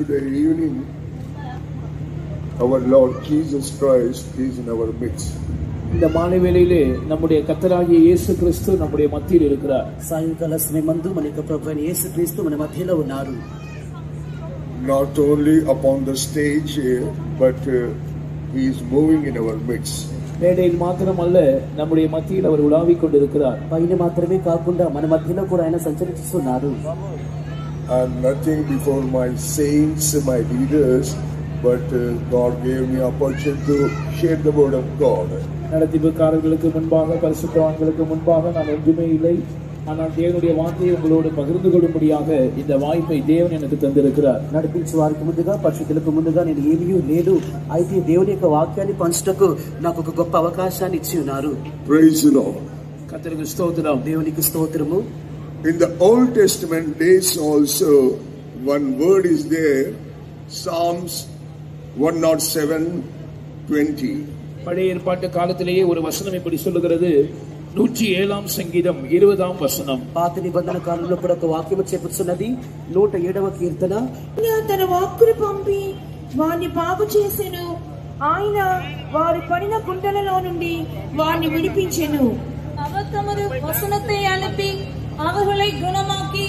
today evening, our Lord Jesus Christ is in our midst. இந்த மாலை வேளையிலே நம்முடைய கர்த்தராகிய இயேசு கிறிஸ்து நம்முடைய மத்தியில் இருக்கிறார். సాయంకాల సమయమందు మన యొక్క ప్రభువైన యేసు క్రీస్తు మన మధ్యలో ఉన్నారు. Not only upon the stage here, but he is moving in our midst. மேடையில் மாத்திரமல்ல நம்முடைய மத்தியில் அவர் உலாவிக் கொண்டிருக்கிறார். పైన మాత్రమే కాకుండా మన మధ్యలో కూడా ఆయన సంచరిస్తున్నారు. I'm nothing before my saints, my leaders, but God gave me opportunity to share the word of God. நடத்திப்புக்காரர்களுக்கு முன்பாக பரிசுத்தவான்களுக்கு முன்பாக நான் ஒன்றுமே இல்லை, ஆனால் தேவனுடைய வார்த்தையை உங்களோடு பகிர்ந்து கொள்ளும்படியாக இந்த வாய்ப்பை தேவன் எனக்கு தந்திருக்கிறார். నడిపించే వారికి ముందుగా పరిశుద్ధులకు ముందుగా నేను ఏమీ లేదు, అయితే దేవుని యొక్క వాక్యాన్ని పంచుటకు నాకు ఒక గొప్ప అవకాశాన్ని ఇచ్చి ఉన్నారు. Praise the Lord. కర్తருக்கு స్తోత్రం. దేవునికి స్తోత్రము. In the Old Testament days also, one word is there, Psalms 107:20. பழைய ஏற்பாட்டு காலத்திலேயே ஒரு வசனம் இப்படி சொல்லுகிறது, 107 సంగీతం 20 వచనం. పాత నిబంధన కాలంలో కూడా ఒక వాక్యం చెప్పుచున్నది, 107వ కీర్తన. తన వాక్కును పంపి వారిని బాగు చేసెను, ఆయన వారి పడిన గుంటలలో నుండి వారిని విడిపించెను. அவர் தமது வசனத்தை அனுப்பி அவர்களை குணமாக்கி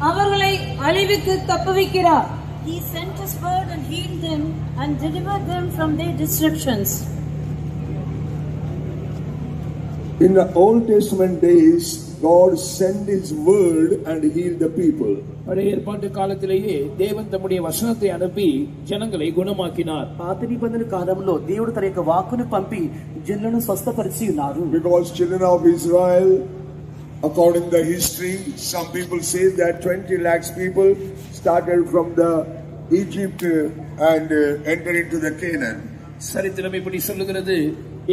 அவர்களை அழிவுக்கு தப்புவிக்கிறார். He sent his word and healed them and delivered them from their destructions. In the Old Testament days, God sent His word and healed the people. பழைய ஏற்பாட்டு காலத்திலேயே தேவன் தம்முடைய வசனத்தை அனுப்பி ஜனங்களை குணமாக்கினார். పాత నిబంధన కాలంలో దేవుడు తన యొక్క వాక్కును పంపి జనులను స్వస్థపరిచి ఉన్నారు. Because children of Israel, according to the history, some people say that 20 lakhs people started from the Egypt and entered into the Canaan. சரித்திரம் இப்படி சொல்லுகிறது,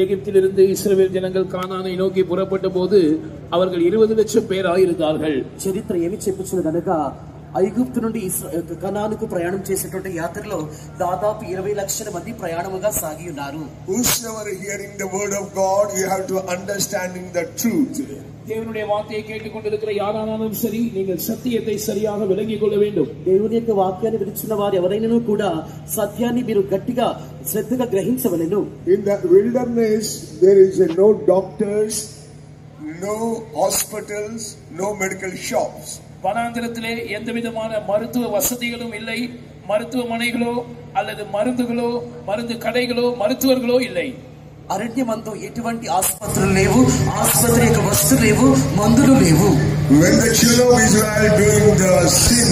எகிப்திலிருந்து இஸ்ரவேல் ஜனங்கள் கானானை நோக்கி புறப்பட்ட போது அவர்கள் 20 லட்சம் பேராய் இருந்தார்கள். చరిత్ర ఏమి చెప్పుచున్నదనగా ఐగుప్తు నుండి కనానుకు ప్రయాణం చేసేటువంటి యాత్రలో దాదాపు 20 లక్షల మంది ప్రయాణముగా సాగి ఉన్నారు. Whosoever hearing the word of God, you have to understanding the truth. தேவனுடைய வார்த்தையை கேட்டுக்கொண்டிருக்கிற யாரானாலும் சரி, நீங்கள் சத்தியத்தை சரியாக விளங்கிக் கொள்ள வேண்டும். దేవుని యొక్క వాక్యాన్ని వినిచిన వారు ఎవరైనాను కూడా సత్యాన్ని మీరు గట్టిగా శ్రద్ధగా గ్రహించవలెను. In the wilderness there is no doctors, no hospitals, no medical shops. வனாந்திரத்திலே எந்த விதமான மருத்துவ வசதிகளும் இல்லை, மருத்துவமனைகளோ அல்லது மருந்துகளோ மருந்து கடைகளோ மருத்துவர்களோ இல்லை. అరణ్యమందు ఎటువంటి ఆసుపత్రులు లేవు, ఆసుపత్రి యొక్క వస్తువులు లేవు, మందులు లేవు. When the children of Israel doing the sin,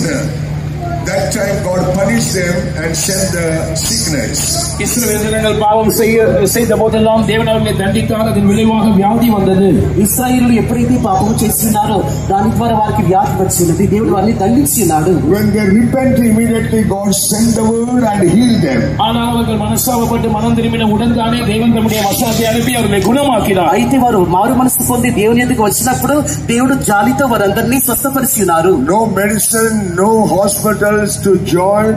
that time God punished them and sent the sickness. இஸ்ரவேல் ஜனங்கள் பாவம் செய்த போதெல்லாம் தேவன் அவர்களை தண்டித்தார். அதன் விளைவாக வியாதி வந்தது. ఇశ్రాయేలు ఎప్పుడైతే పాపం చేస్తున్నారో దాని ద్వారా వారికి వ్యాధి వచ్చింది. దేవుడు వారిని దండించినాడు. When they repent, immediately God sent the word and healed them. ஆனால் அவர்கள் மனஸ்தாபப்பட்டு மனம் திரும்பின உடன்தானே தேவன் தம்முடைய வசனத்தை அனுப்பி அவர்களை குணமாக்கினார். అయితే వారు మారు మనసు పొంది దేవుని ఎదుగు వచ్చినప్పుడు దేవుడు జాలితో వారందరినీ స్వస్థపరిచినారు. No medicine, no hospital to join,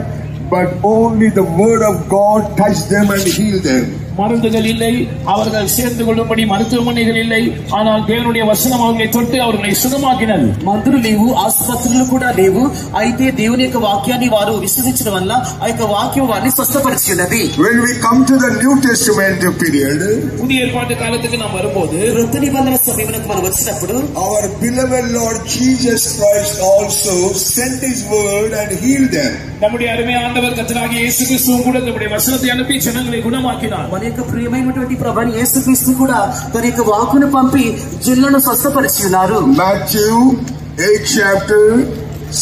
but only the word of God touched them and healed them. மருந்துகள் இல்லை, அவர்கள் சேர்ந்து கொள்ளும்படி மருத்துவமனைகள் இல்லை, ஆனால் தேவனுடைய வசனம் அவர்களை தொட்டு அவர்களை சுகமாக்கினது. మందులు లేవు, ఆసుపత్రులు కూడా లేవు, అయితే దేవుని యొక్క వాక్యాన్ని వారు విశ్వసించడం వల్ల ఆ యొక్క వాక్యం వారిని స్వస్థపరిచినది. When we come to the New Testament period, புதிய ஏற்பாட்டு காலத்துக்கு நாம் வரும்போது, క్రొత్త నిబంధన సమయంలో మనం వచ్చినప్పుడు our beloved Lord Jesus Christ also sent His word and healed them. நம்முடைய அருமை ஆண்டவர் கர்த்தராகிய இயேசு கிறிஸ்து கூட நம்முடைய வசனத்தை அனுப்பி ஜனங்களை குணமாக்கினார். మన యొక్క ప్రియమైనటువంటి ప్రభువైన యేసుక్రీస్తు కూడా తన యొక్క వాక్కును పంపి జనులను స్వస్థపరిచి ఉన్నారు. Matthew 8 chapter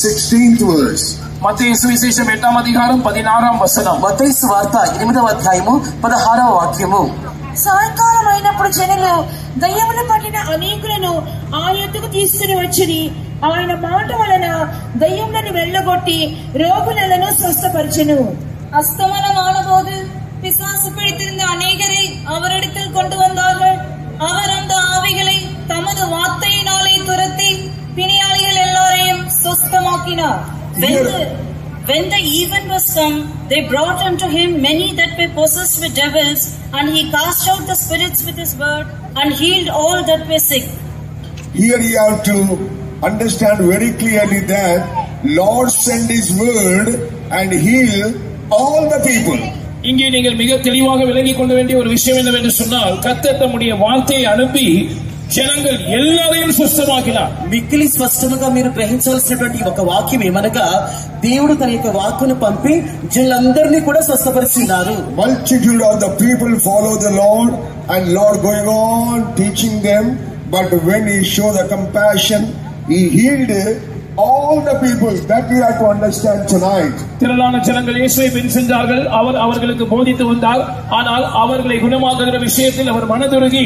16th verse. మత్తయి సువిశేషం 8వ అధ్యాయం 16వ వచనం. మత్తయి సువార్త 8వ అధ్యాయము 16వ వాక్యము. సాయంకాలం అయినప్పుడు జనులు దయ్యములు పట్టిన అనేకులను ఆయన యొద్దకు తీసుకుని వచ్చిరి. ఆయన మాట వలన దయ్యములను వెళ్ళగొట్టి రోగులను స్వస్థపరిచెను. அஸ்தமனம் ஆனபோது பிசாசு பிடித்திருந்த அநேகரை அவரிடத்தில் கொண்டு வந்தார்கள். அவர் அந்த ஆவிகளை தமது வார்த்தையினாலே துரத்தி பிணியாளிகள் எல்லாரையும் சுஸ்தமாக்கினார். When the even was come, they brought unto him many that were possessed with devils, and he cast out the spirits with his word, and healed all that were sick. Here you have to understand very clearly that Lord sent His word and healed all the people. இங்கே நீங்கள் மிக தெளிவாக விளங்கிக் கொள்ள வேண்டிய ஒரு விஷயம் என்னவென்று சொன்னால், கர்த்தர் தம்முடைய வார்த்தையை அனுப்பி జనంగల్ ఎల్లరైనా స్వస్థమాకినారు. మిక్కిలి స్పష్టంగా మీరు గ్రహించాల్సినటువంటి ఒక వాక్యం ఏమనగా, దేవుడు తన యొక్క వాక్కును పంపి జనులందరినీ కూడా స్వస్థపరిచినారు. Multitude of the people follow the Lord and Lord going on teaching them, but when He showed the compassion, He healed all the people. That we have to understand tonight. திரளான ஜனங்கள் இயேசுவை பின்சென்றார்கள். அவர் அவர்களுக்கு போதித்து வந்தார். ஆனால் அவர்களை குணமாக்குகிற விஷயத்தில் அவர் மனதுருகி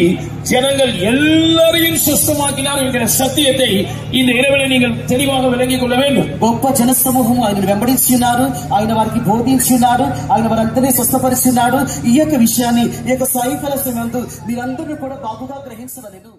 ஜனங்கள் எல்லாரையும் சுத்தமாக்கினார் என்கிற சத்தியத்தை இந்த இரவிலே நீங்கள் தெளிவாக விளங்கிக் கொள்ள வேண்டும். గొప్ప జన సమూహము ఆయన వెంబడించున్నారు, ఆయన వారికి బోధించున్నారు, ఆయన వారందరినీ స్వస్థపరిచున్నాడు. ఈ యొక్క విషయాన్ని ఈ యొక్క సాయంకాల సమయంలో మీరందరూ కూడా బాగుగా గ్రహించవలెను.